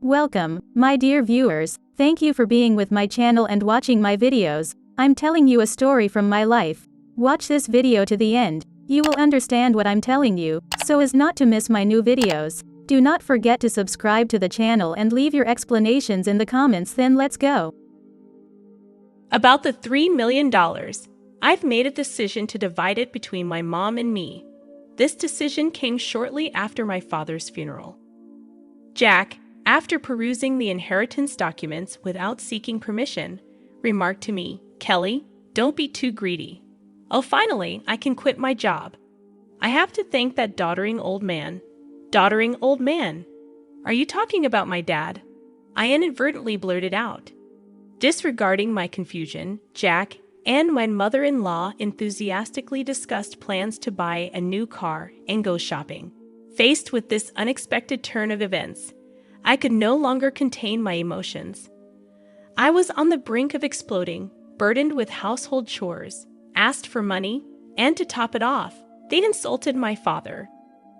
Welcome, my dear viewers. Thank you for being with my channel and watching my videos. I'm telling you a story from my life. Watch this video to the end. You will understand what I'm telling you, so as not to miss my new videos. Do not forget to subscribe to the channel and leave your explanations in the comments. Then let's go. About the $3 million. I've made a decision to divide it between my mom and me. This decision came shortly after my father's funeral. Jack, after perusing the inheritance documents without seeking permission, remarked to me, "Kelly, don't be too greedy. Oh, finally, I can quit my job. I have to thank that doddering old man." Doddering old man? Are you talking about my dad? I inadvertently blurted out. Disregarding my confusion, Jack and my mother-in-law enthusiastically discussed plans to buy a new car and go shopping. Faced with this unexpected turn of events, I could no longer contain my emotions. I was on the brink of exploding, burdened with household chores, asked for money, and to top it off, they'd insulted my father.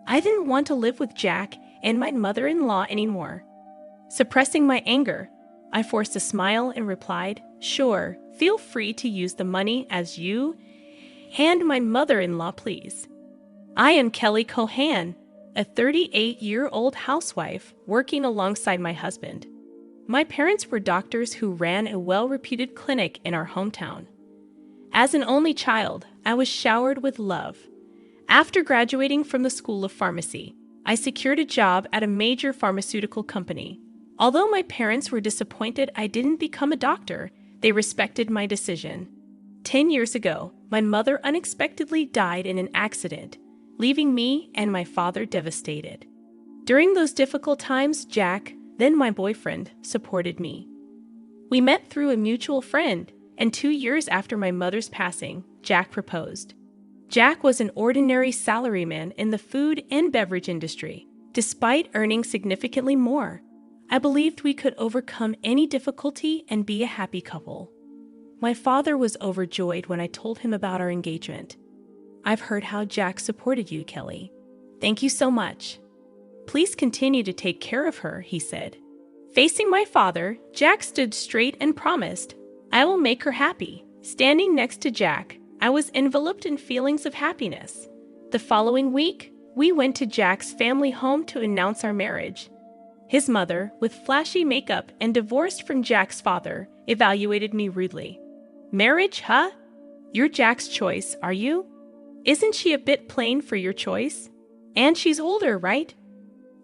I didn't want to live with Jack and my mother-in-law anymore. Suppressing my anger, I forced a smile and replied, "Sure, feel free to use the money as you and my mother-in-law please. I am Kelly Cohan, a 38-year-old housewife working alongside my husband. My parents were doctors who ran a well-reputed clinic in our hometown. As an only child, I was showered with love. After graduating from the School of Pharmacy, I secured a job at a major pharmaceutical company. Although my parents were disappointed I didn't become a doctor, they respected my decision. 10 years ago, my mother unexpectedly died in an accident, leaving me and my father devastated. During those difficult times, Jack, then my boyfriend, supported me. We met through a mutual friend, and 2 years after my mother's passing, Jack proposed. Jack was an ordinary salaryman in the food and beverage industry. Despite earning significantly more, I believed we could overcome any difficulty and be a happy couple. My father was overjoyed when I told him about our engagement. "I've heard how Jack supported you, Kelly. Thank you so much. Please continue to take care of her," he said. Facing my father, Jack stood straight and promised, "I will make her happy." Standing next to Jack, I was enveloped in feelings of happiness. The following week, we went to Jack's family home to announce our marriage. His mother, with flashy makeup and divorced from Jack's father, evaluated me rudely. "Marriage, huh? You're Jack's choice, are you? Isn't she a bit plain for your choice? And she's older, right?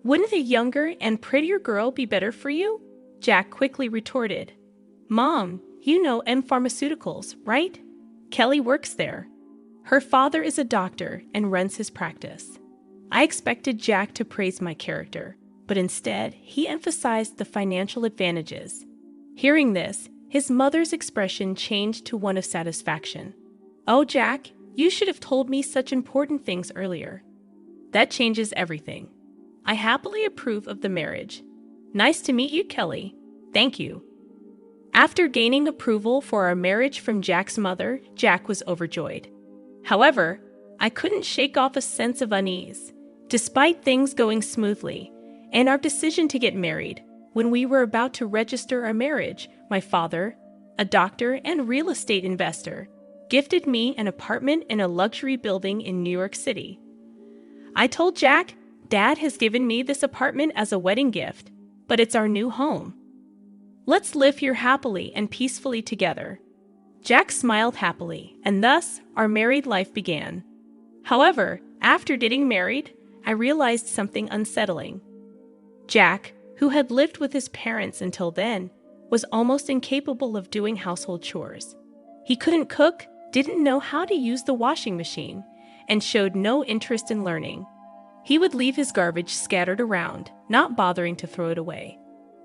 Wouldn't a younger and prettier girl be better for you?" Jack quickly retorted, "Mom, you know M Pharmaceuticals, right? Kelly works there. Her father is a doctor and runs his practice." I expected Jack to praise my character, but instead, he emphasized the financial advantages. Hearing this, his mother's expression changed to one of satisfaction. "Oh, Jack, you should have told me such important things earlier. That changes everything. I happily approve of the marriage. Nice to meet you, Kelly. Thank you." After gaining approval for our marriage from Jack's mother, Jack was overjoyed. However, I couldn't shake off a sense of unease. Despite things going smoothly, and our decision to get married, when we were about to register our marriage, my father, a doctor and real estate investor, gifted me an apartment in a luxury building in New York City. I told Jack, "Dad has given me this apartment as a wedding gift, but it's our new home. Let's live here happily and peacefully together." Jack smiled happily, and thus our married life began. However, after getting married, I realized something unsettling. Jack, who had lived with his parents until then, was almost incapable of doing household chores. He couldn't cook, didn't know how to use the washing machine, and showed no interest in learning. He would leave his garbage scattered around, not bothering to throw it away.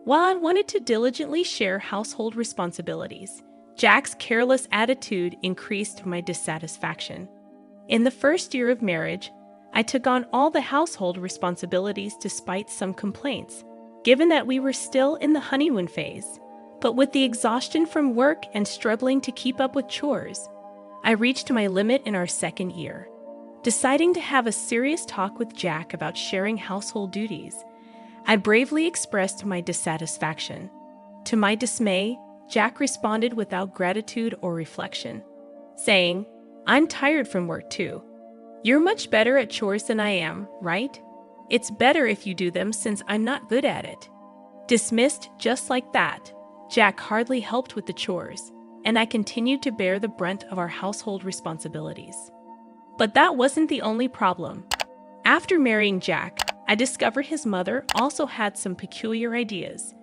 While I wanted to diligently share household responsibilities, Jack's careless attitude increased my dissatisfaction. In the first year of marriage, I took on all the household responsibilities despite some complaints, given that we were still in the honeymoon phase. But with the exhaustion from work and struggling to keep up with chores, I reached my limit in our second year. Deciding to have a serious talk with Jack about sharing household duties, I bravely expressed my dissatisfaction. To my dismay, Jack responded without gratitude or reflection, saying, "I'm tired from work too. You're much better at chores than I am, right? It's better if you do them since I'm not good at it." Dismissed just like that, Jack hardly helped with the chores, and I continued to bear the brunt of our household responsibilities. But that wasn't the only problem. After marrying Jack, I discovered his mother also had some peculiar ideas.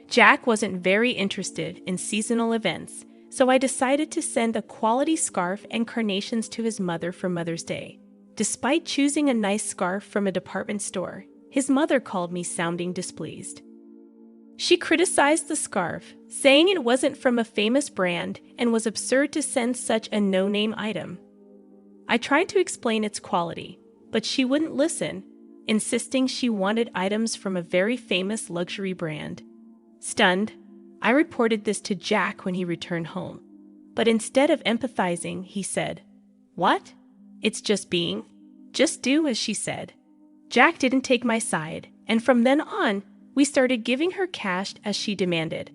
Jack wasn't very interested in seasonal events, so I decided to send a quality scarf and carnations to his mother for Mother's Day. Despite choosing a nice scarf from a department store, his mother called me sounding displeased. She criticized the scarf, saying it wasn't from a famous brand and was absurd to send such a no-name item. I tried to explain its quality, but she wouldn't listen, insisting she wanted items from a very famous luxury brand. Stunned, I reported this to Jack when he returned home. But instead of empathizing, he said, "What? It's just do as she said." Jack didn't take my side, and from then on, we started giving her cash as she demanded.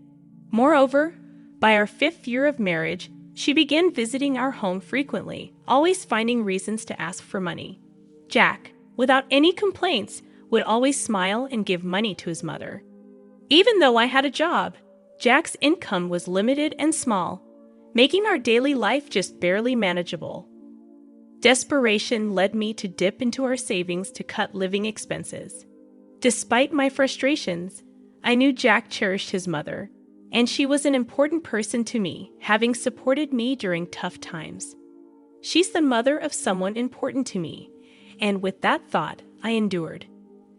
Moreover, by our 5th year of marriage, she began visiting our home frequently, always finding reasons to ask for money. Jack, without any complaints, would always smile and give money to his mother. Even though I had a job, Jack's income was limited and small, making our daily life just barely manageable. Desperation led me to dip into our savings to cut living expenses. Despite my frustrations, I knew Jack cherished his mother, and she was an important person to me, having supported me during tough times. She's the mother of someone important to me, and with that thought, I endured.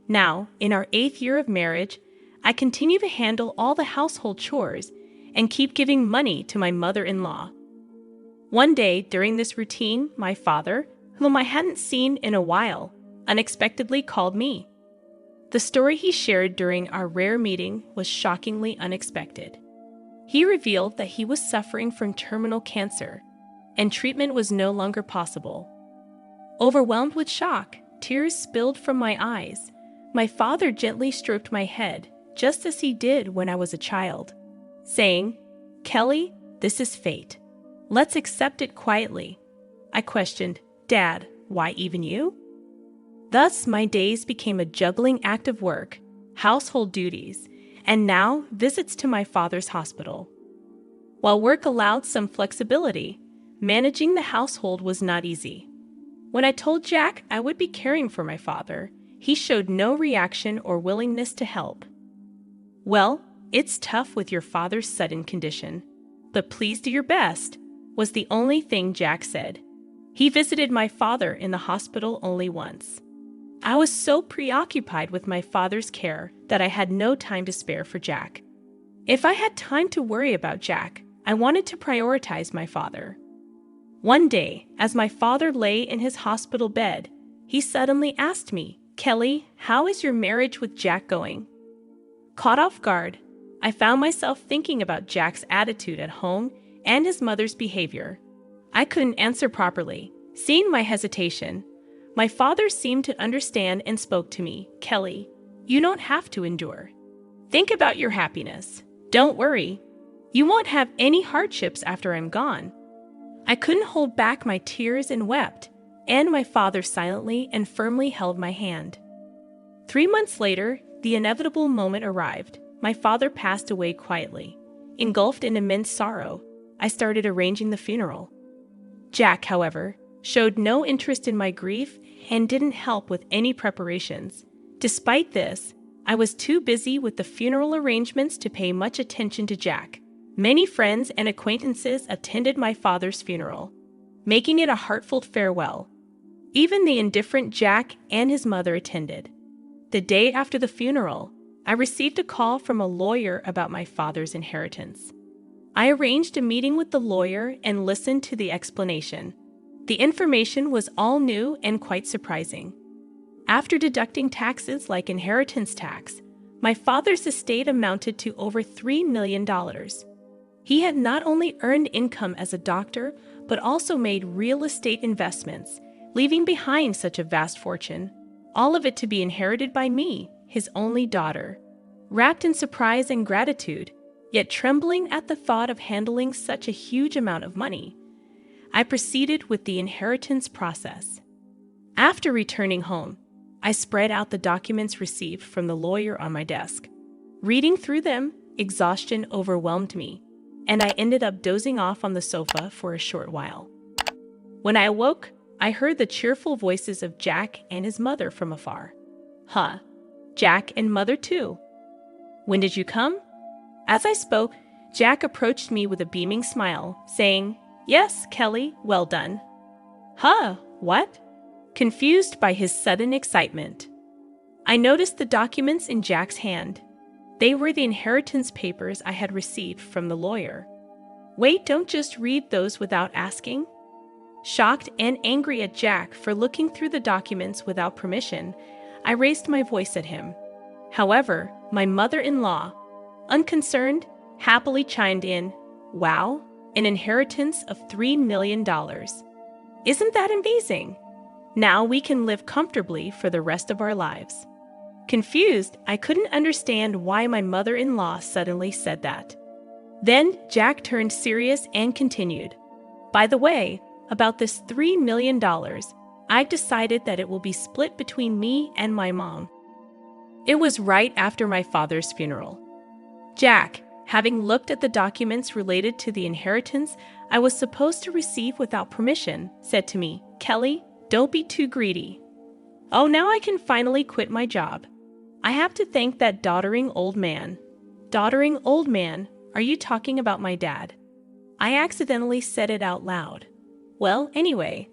Now, in our 8th year of marriage, I continue to handle all the household chores and keep giving money to my mother-in-law. One day during this routine, my father, whom I hadn't seen in a while, unexpectedly called me. The story he shared during our rare meeting was shockingly unexpected. He revealed that he was suffering from terminal cancer, and treatment was no longer possible. Overwhelmed with shock, tears spilled from my eyes. My father gently stroked my head, just as he did when I was a child, saying, "Kelly, this is fate. Let's accept it quietly." I questioned, "Dad, why even you?" Thus, my days became a juggling act of work, household duties, and now visits to my father's hospital. While work allowed some flexibility, managing the household was not easy. When I told Jack I would be caring for my father, he showed no reaction or willingness to help. "Well, it's tough with your father's sudden condition, but please do your best," was the only thing Jack said. He visited my father in the hospital only once. I was so preoccupied with my father's care that I had no time to spare for Jack. If I had time to worry about Jack, I wanted to prioritize my father. One day, as my father lay in his hospital bed, he suddenly asked me, "Kelly, how is your marriage with Jack going?" Caught off guard, I found myself thinking about Jack's attitude at home and his mother's behavior. I couldn't answer properly. Seeing my hesitation, my father seemed to understand and spoke to me, "Kelly, you don't have to endure. Think about your happiness. Don't worry. You won't have any hardships after I'm gone." I couldn't hold back my tears and wept, and my father silently and firmly held my hand. 3 months later, the inevitable moment arrived. My father passed away quietly. Engulfed in immense sorrow, I started arranging the funeral. Jack, however, showed no interest in my grief and didn't help with any preparations. Despite this, I was too busy with the funeral arrangements to pay much attention to Jack. Many friends and acquaintances attended my father's funeral, making it a heartfelt farewell. Even the indifferent Jack and his mother attended. The day after the funeral, I received a call from a lawyer about my father's inheritance. I arranged a meeting with the lawyer and listened to the explanation. The information was all new and quite surprising. After deducting taxes like inheritance tax, my father's estate amounted to over $3 million. He had not only earned income as a doctor, but also made real estate investments, leaving behind such a vast fortune, all of it to be inherited by me, his only daughter, wrapped in surprise and gratitude, yet trembling at the thought of handling such a huge amount of money. I proceeded with the inheritance process. After returning home, I spread out the documents received from the lawyer on my desk. Reading through them, exhaustion overwhelmed me, and I ended up dozing off on the sofa for a short while. When I awoke, I heard the cheerful voices of Jack and his mother from afar. Huh, Jack and mother too. When did you come? As I spoke, Jack approached me with a beaming smile, saying, Yes, Kelly, well done. Huh, what? Confused by his sudden excitement. I noticed the documents in Jack's hand. They were the inheritance papers I had received from the lawyer. Wait, don't just read those without asking. Shocked and angry at Jack for looking through the documents without permission, I raised my voice at him. However, my mother-in-law, unconcerned, happily chimed in, Wow, an inheritance of $3 million. Isn't that amazing? Now we can live comfortably for the rest of our lives. Confused, I couldn't understand why my mother-in-law suddenly said that. Then Jack turned serious and continued, By the way, about this $3 million, I've decided that it will be split between me and my mom. It was right after my father's funeral. Jack, having looked at the documents related to the inheritance I was supposed to receive without permission, said to me, Kelly, don't be too greedy. Oh, now I can finally quit my job. I have to thank that doddering old man. Doddering old man, are you talking about my dad? I accidentally said it out loud. Well, anyway,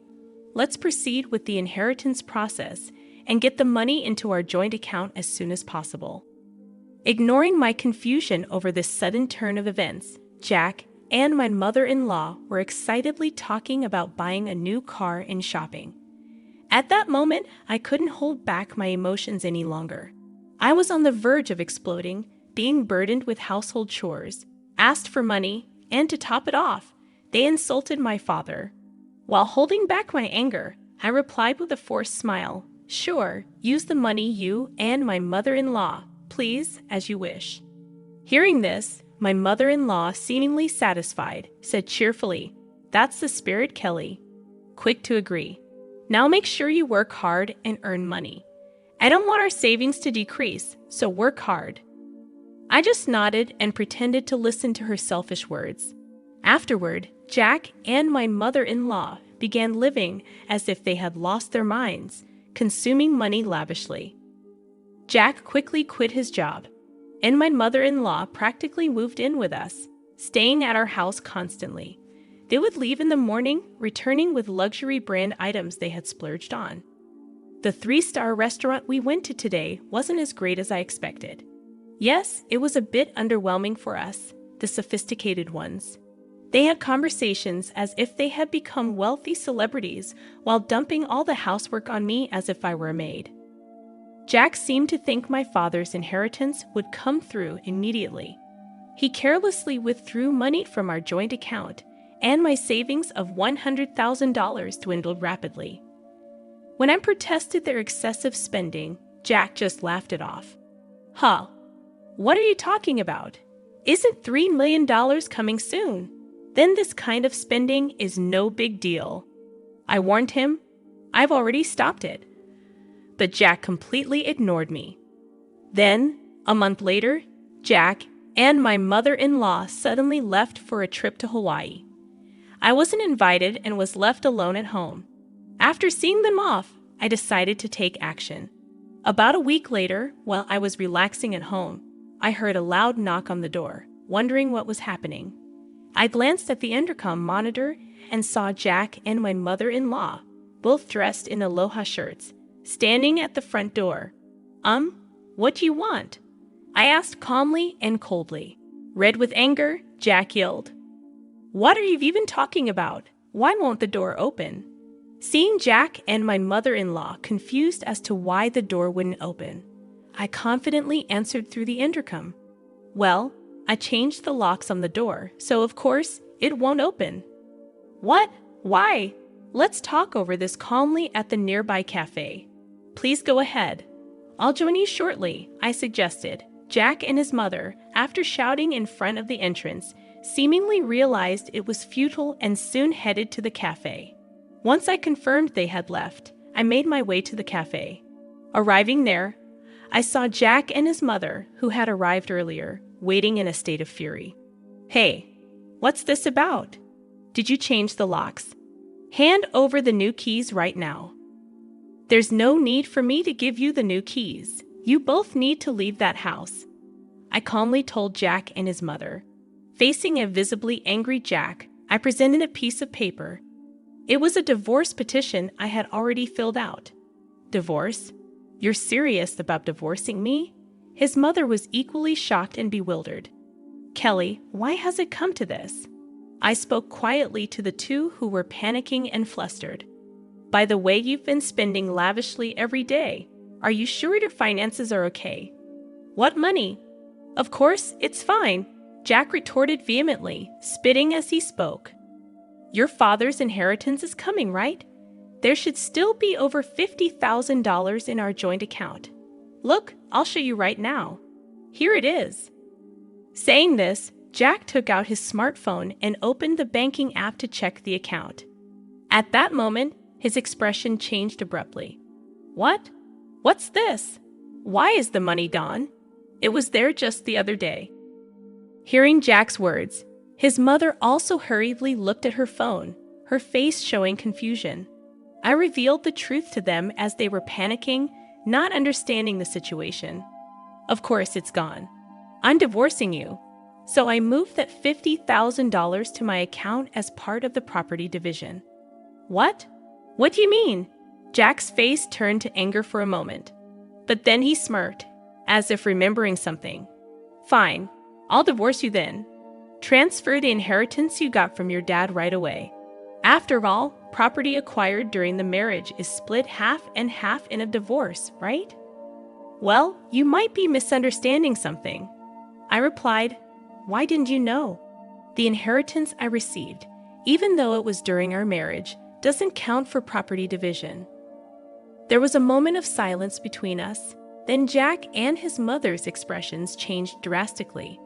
let's proceed with the inheritance process and get the money into our joint account as soon as possible. Ignoring my confusion over this sudden turn of events, Jack and my mother-in-law were excitedly talking about buying a new car and shopping. At that moment, I couldn't hold back my emotions any longer. I was on the verge of exploding, being burdened with household chores, asked for money, and to top it off, they insulted my father. While holding back my anger, I replied with a forced smile, Sure, use the money you and my mother-in-law, please, as you wish. Hearing this, my mother-in-law, seemingly satisfied, said cheerfully, That's the spirit, Kelly. Quick to agree. Now make sure you work hard and earn money. I don't want our savings to decrease, so work hard. I just nodded and pretended to listen to her selfish words. Afterward, Jack and my mother-in-law began living as if they had lost their minds, consuming money lavishly. Jack quickly quit his job, and my mother-in-law practically moved in with us, staying at our house constantly. They would leave in the morning, returning with luxury brand items they had splurged on. The 3-star restaurant we went to today wasn't as great as I expected. Yes, it was a bit underwhelming for us, the sophisticated ones. They had conversations as if they had become wealthy celebrities while dumping all the housework on me as if I were a maid. Jack seemed to think my father's inheritance would come through immediately. He carelessly withdrew money from our joint account, and my savings of $100,000 dwindled rapidly. When I protested their excessive spending, Jack just laughed it off. Huh, what are you talking about? Isn't $3 million coming soon? Then this kind of spending is no big deal. I warned him, I've already stopped it. But Jack completely ignored me. Then, a month later, Jack and my mother-in-law suddenly left for a trip to Hawaii. I wasn't invited and was left alone at home. After seeing them off, I decided to take action. About a week later, while I was relaxing at home, I heard a loud knock on the door, wondering what was happening. I glanced at the intercom monitor and saw Jack and my mother-in-law, both dressed in aloha shirts, standing at the front door. What do you want? I asked calmly and coldly. Red with anger, Jack yelled, What are you even talking about? Why won't the door open? Seeing Jack and my mother-in-law confused as to why the door wouldn't open, I confidently answered through the intercom. Well, I changed the locks on the door, so of course, it won't open. What? Why? Let's talk over this calmly at the nearby cafe. Please go ahead. I'll join you shortly, I suggested. Jack and his mother, after shouting in front of the entrance, seemingly realized it was futile and soon headed to the cafe. Once I confirmed they had left, I made my way to the cafe. Arriving there, I saw Jack and his mother, who had arrived earlier, waiting in a state of fury. Hey, what's this about? Did you change the locks? Hand over the new keys right now. There's no need for me to give you the new keys. You both need to leave that house, I calmly told Jack and his mother. Facing a visibly angry Jack, I presented a piece of paper. It was a divorce petition I had already filled out. Divorce? You're serious about divorcing me? His mother was equally shocked and bewildered. Kelly, why has it come to this? I spoke quietly to the two who were panicking and flustered. By the way you've been spending lavishly every day, are you sure your finances are okay? What money? Of course, it's fine, Jack retorted vehemently, spitting as he spoke. Your father's inheritance is coming, right? There should still be over $50,000 in our joint account. Look, I'll show you right now. Here it is. Saying this, Jack took out his smartphone and opened the banking app to check the account. At that moment, his expression changed abruptly. What? What's this? Why is the money gone? It was there just the other day. Hearing Jack's words, his mother also hurriedly looked at her phone, her face showing confusion. I revealed the truth to them as they were panicking, not understanding the situation. Of course, it's gone. I'm divorcing you. So I moved that $50,000 to my account as part of the property division. What? What do you mean? Jack's face turned to anger for a moment. But then he smirked, as if remembering something. Fine, I'll divorce you then. Transfer the inheritance you got from your dad right away. After all, property acquired during the marriage is split half and half in a divorce, right? Well, you might be misunderstanding something. I replied, why didn't you know? The inheritance I received, even though it was during our marriage, doesn't count for property division. There was a moment of silence between us. Then Jack and his mother's expressions changed drastically.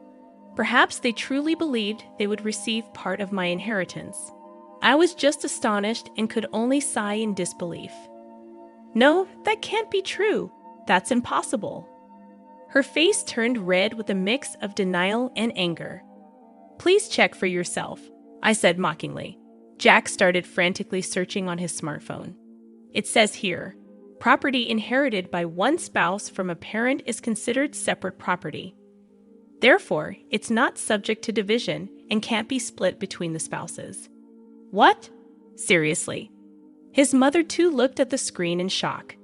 Perhaps they truly believed they would receive part of my inheritance. I was just astonished and could only sigh in disbelief. No, that can't be true. That's impossible. Her face turned red with a mix of denial and anger. Please check for yourself, I said mockingly. Jack started frantically searching on his smartphone. It says here, property inherited by one spouse from a parent is considered separate property. Therefore, it's not subject to division and can't be split between the spouses. What? Seriously? His mother too looked at the screen in shock.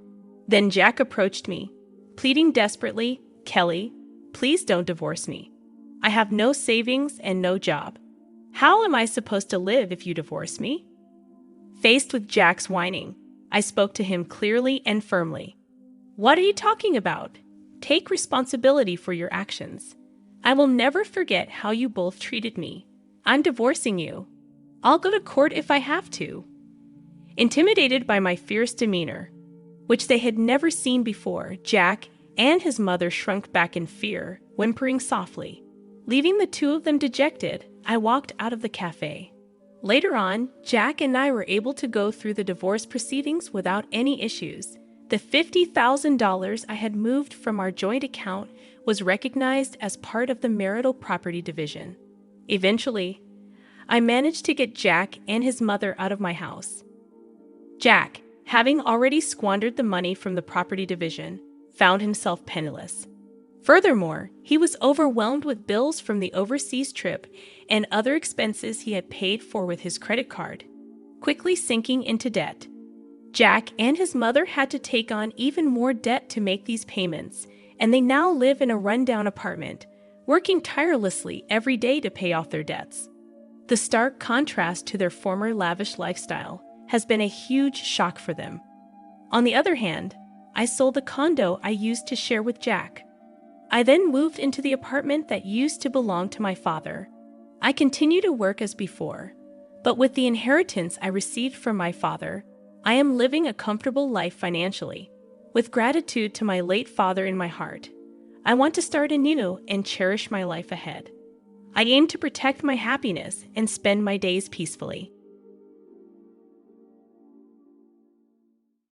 Then Jack approached me, pleading desperately, Kelly, please don't divorce me. I have no savings and no job. How am I supposed to live if you divorce me? Faced with Jack's whining, I spoke to him clearly and firmly. What are you talking about? Take responsibility for your actions. I will never forget how you both treated me. I'm divorcing you. I'll go to court if I have to. Intimidated by my fierce demeanor, which they had never seen before, Jack and his mother shrunk back in fear, whimpering softly. Leaving the two of them dejected, I walked out of the cafe. Later on, Jack and I were able to go through the divorce proceedings without any issues. The $50,000 I had moved from our joint account was recognized as part of the marital property division. Eventually, I managed to get Jack and his mother out of my house. Jack, having already squandered the money from the property division, found himself penniless. Furthermore, he was overwhelmed with bills from the overseas trip and other expenses he had paid for with his credit card, quickly sinking into debt. Jack and his mother had to take on even more debt to make these payments, and they now live in a rundown apartment, working tirelessly every day to pay off their debts. The stark contrast to their former lavish lifestyle has been a huge shock for them. On the other hand, I sold the condo I used to share with Jack. I then moved into the apartment that used to belong to my father. I continue to work as before, but with the inheritance I received from my father, I am living a comfortable life financially. With gratitude to my late father in my heart, I want to start anew and cherish my life ahead. I aim to protect my happiness and spend my days peacefully.